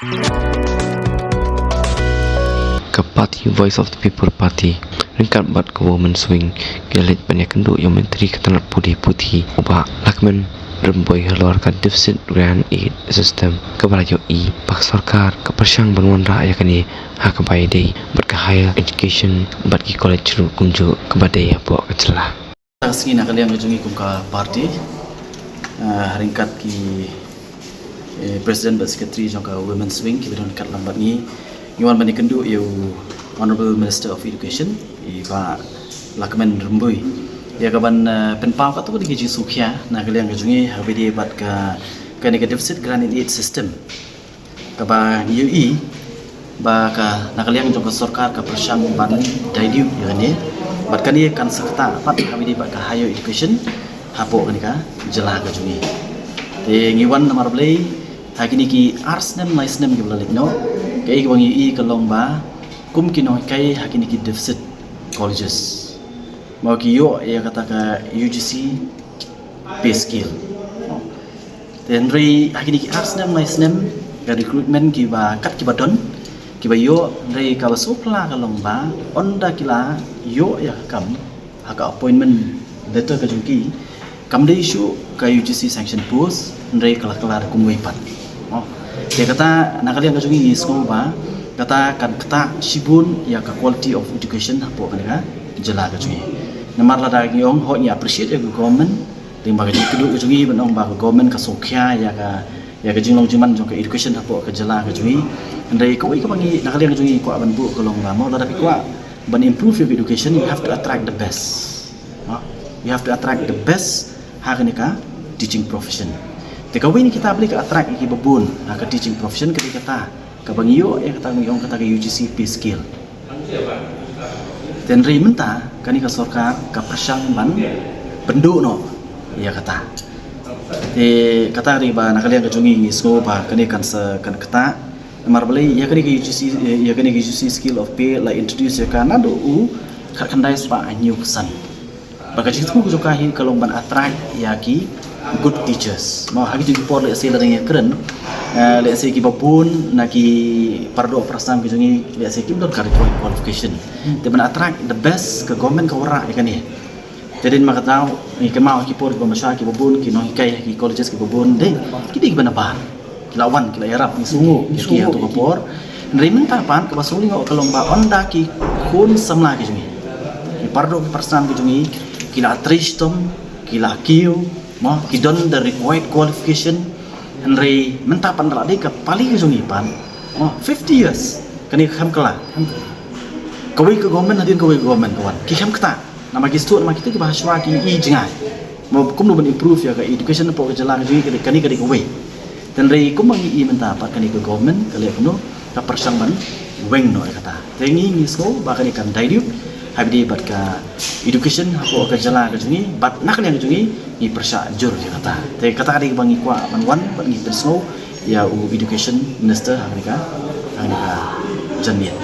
ke Parti Voice of the People Party ringkat bat ke Women Swing gelit banyak kenduk yang menteri ketanat putih ubah lakmen remboi haluarkan deficit grant aid system kebalajo pak sarkar kepersyang banwan rakyat kini hak kebai day berkahaya education bat ki college kumju kebadai apa kecelah Singin nak kalian kejungi kumka parti ringkat ki Presiden dan Sekretari jangka Women Swing kita ringkat lambat ni Iwan bani kendu you Honorable Minister of Education Pak Lakmen Rembui ya kaban penpau kat tu di sukhya nak kalian kejungi habis bat ke negative deficit grant aid system kaban UI ba ka nak kalian jangka sarkar ka persyang ban daidiu ya ni bat kan dia kan sekta pat habis bat ka higher education hapo kan ka jelah kejungi te ngiwan nomor play hakini ki arsnem naisnem ki balik no kay bang UI kalong ba kum kino kay hakini ki deficit colleges mau ki yo ya kata ka UGC pay scale then re hakini ki arsnem naisnem ka recruitment ki ba kat ki badon ki ba yo re ka ba supla kalong ba onda kila yo ya kam haka appointment letter ka jungki kam de issue ka UGC sanction post re kala kumwei pat dia kata nak kalian kejungi sekolah ba kata kan kata sibun ya ka quality of education apa kan ka jela kejungi namar la da ngiong ho ni appreciate ya government ting ba kejungi benong ba government ka sokhya ya ka jinglong jiman jong ka education apa ka jela kejungi ndai ko ka bangi nak kalian kejungi ko ban bu kolong ba mau la da ko ban improve your education you have to attract the best you have to attract the best ka teaching profession Teka wini kita beli ke attract ki babun ke teaching profession ketika kata ke bangiyo ya kata ngiong kata ke UGC pay skill. Dan ri menta kani ka sarkar ka persyang ban bendu no ya kata. Kata ri ba nak kalian kejungi sko ba kani kan kata mar beli ya kani ke UGC skill of pay la introduce ya kan ado kat kandai spa new kesan. Bagaji tu ko ka hi kalong ban attract ya ki good teachers. Mau hagi juga por le sila dengan keren. Le se ki babun na ki pardo prasam ki jungi le se ki dot qualification. Te ban attract the best ke government ka ora ikan ni. Jadi mak tahu ni ke mau ki por ba masya ki babun ki no kai ki colleges ki babun deh. Ki di ban apa? Ki lawan ki la yarap ni sungu ki tu por. Nrimen ta pan ke basuli ngo kalong ba onda ki kun samla ki jungi. Ki pardo prasam ki jungi ki la tristom ki la kiu mo kidon the required qualification henry menta pandra de ka pali ke jungi pan 50 years kani kham kala kawai ke government hadin kawai government kawan ki kham kata nama ki stu nama kita ki bahasa ki I jingai mo kum no ban improve ya ka education po ke jalan jungi kani kawai dan re kum mangi I menta pat kani ke government kali kuno ka persang ban weng no kata tengi ni sko ba kani kan daidiu habis bat ka education hapo ka jala ka jungi bat nak yang jungi ni persya jur ya kata te kata ada bangi kwa manwan bat ni persno ya education minister Amerika janmian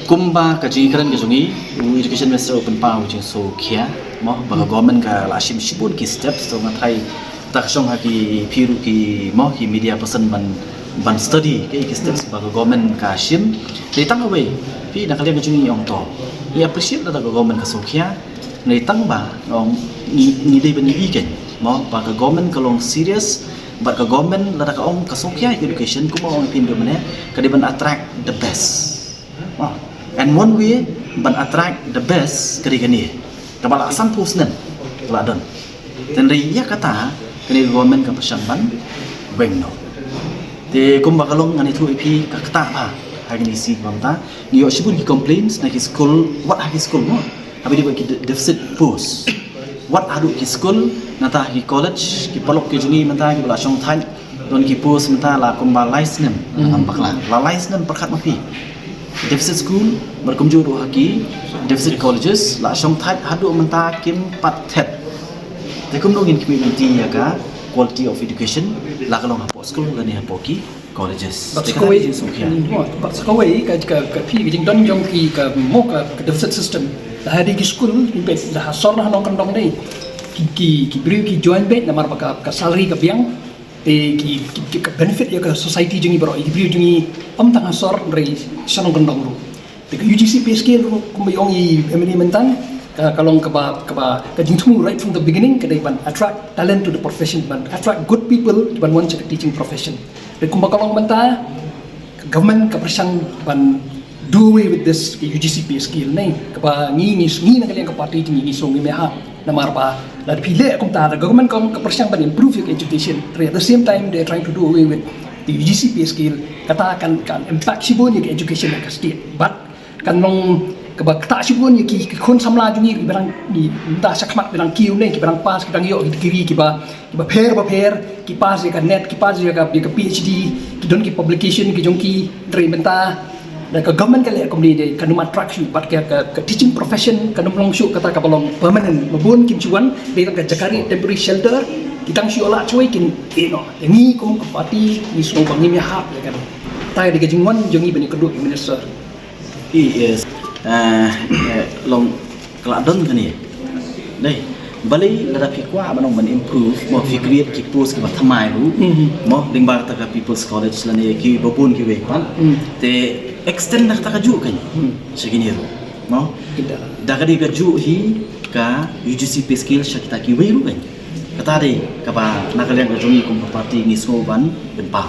kumba ka jungi keren ka jungi education minister open power jing so kia mo ba government ka la shim shibun ki steps to ngatai tak song ha ki phiru ki mo ki media person ban study ke steps ba government ka shim te tang away pi nak kalian ka jungi ong to ya appreciate la government ka sokhya nei tang ba ong ni dei bani iken mo ba ka government kalong serious ba ka government la ka ong ka sokhya education kuma ong pin do mane ka de ban attract the best and one way ban attract the best kari gani ka bala asam pusnen la don dan ri ya kata kani government ka pasang ban weng no te kumba kalong ngani tu ipi ka kata ba hagi si bangta niyo sibun ki complaints na ki school what hagi school mo abi di ki deficit post what adu ki school nata ki college ki palok ki jungi menta ki bala song than don ki post menta la kumba license nampak la license perkat mapi deficit school berkumju do hagi deficit colleges la song than adu menta kim pat thet te kum dongin community ya ka quality of education la kalong hapo school la ni hapo ki colleges. But sekolah ka pi jing don jong ki ka mo ka deficit system. Dah di school impet dah sor lah nong kandong dei. Ki beri ki join bet namar ka salary ka biang ki benefit ya ke society jengi bro ibri jengi tang asor dari sanong gendong ru de UGC pay scale ru kumbayong I mentan kalau ke jingtung right from the beginning ke ban attract talent to the profession ban attract good people ban one check teaching profession de kumbakalong menta government ka persang ban do away with this UGC pay scale nei kapa ngi na kalian ka party ngi so ngi meha na marpa la pile kum ta the government kom ka persang ban improve your education at the same time they are trying to do away with the UGC pay scale kata kan impact sibon your education ka state but kan long kaba kata sibon ki kon samla jungi barang ni ta sakmat barang kiu nei ki barang pas ki dang yo kiri ki ba pair ki pas ka net ki pas ka PhD ki don ki publication ki jongki dre menta da ka government kali akomni de kanum attract you but ka teaching profession kanum long show kata ka balong permanent mabun kim chuan de ka jakari temporary shelter kitang siola choi kin no ngi kom ka party ni so bangi mi hap ya kan ta de ka jingwan jongi bani kedua minister yes long keladon kan ya đây balai lada fikwa manong ban improve mo fi create ki post ki bathamai ru mo ding ba ta ka people's college lani ki bopun ki we kan te extend nak ta ka ju kan segini ru mo da ka di ka ju hi ka UGC pay scale syakita ki we ru kan kata de ka ba nakalian ka jongi kum party ni so ban ben pa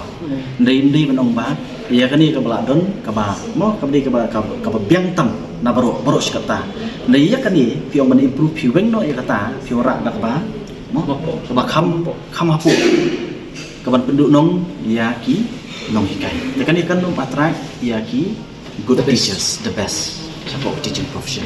ndai manong ba ya kan ni ka baladon ka ba mo ka di ka ba biang tam na baro kata na iya kan ni piong ban improve piweng no ya kata piora nak ba mo ka ba kham hapu ka ban penduk nong ya ki nong hikai te kan ikan nong attract ya ki good teachers the best support teaching profession